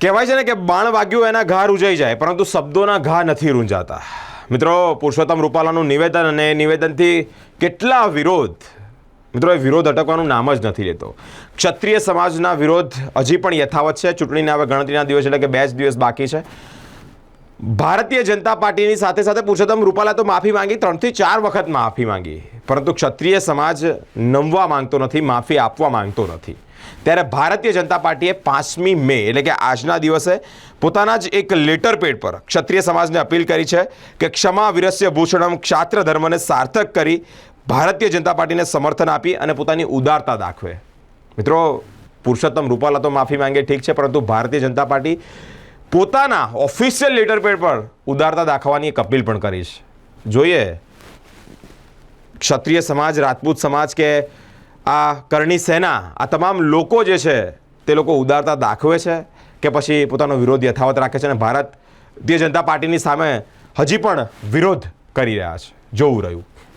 કહેવાય છે ને કે બાણ વાગ્યું એના ઘા રૂંજાઈ જાય, પરંતુ શબ્દોના ઘા નથી રૂંજાતા. મિત્રો, પુરુષોત્તમ રૂપાલાનું નિવેદન અને નિવેદનથી કેટલા વિરોધ, મિત્રો એ વિરોધ અટકવાનું નામ જ નથી લેતો. ક્ષત્રિય સમાજના વિરોધ હજી પણ યથાવત છે. ચૂંટણીના હવે ગણતરીના દિવસ એટલે કે 2 જ દિવસ બાકી છે. ભારતીય જનતા પાર્ટીની સાથે સાથે પુરુષોત્તમ રૂપાલા તો માફી માંગી, 3 થી 4 વખત માફી માંગી, પરંતુ ક્ષત્રિય સમાજ નમવા માંગતો નથી, માફી આપવા માંગતો નથી. ત્યારે ભારતીય જનતા પાર્ટીએ 5મી મે એટલે કે આજના દિવસે પોતાના જ એક લેટર પેડ પર ક્ષત્રિય સમાજને અપીલ કરી છે કે ક્ષમા વિરસ્ય ભૂષણમ, ક્ષાત્ર ધર્મને સાર્થક કરી ભારતીય જનતા પાર્ટીને સમર્થન આપી અને પોતાની ઉદારતા દાખવે. મિત્રો, પુરુષોત્તમ રૂપાલા તો માફી માંગે ઠીક છે, પરંતુ ભારતીય જનતા પાર્ટી પોતાના ઓફિશિયલ લેટર પેડ પર ઉદારતા દાખવવાની એક અપીલ પણ કરી છે. જોઈએ ક્ષત્રિય સમાજ, રાજપૂત સમાજ કે આ કરણી સેના, આ તમામ લોકો જે છે તે લોકો ઉદારતા દાખવે છે કે પછી પોતાનો વિરોધ યથાવત રાખે છે અને ભારતીય જનતા પાર્ટીની સામે હજી પણ વિરોધ કરી રહ્યા છે. જોવું રહ્યું.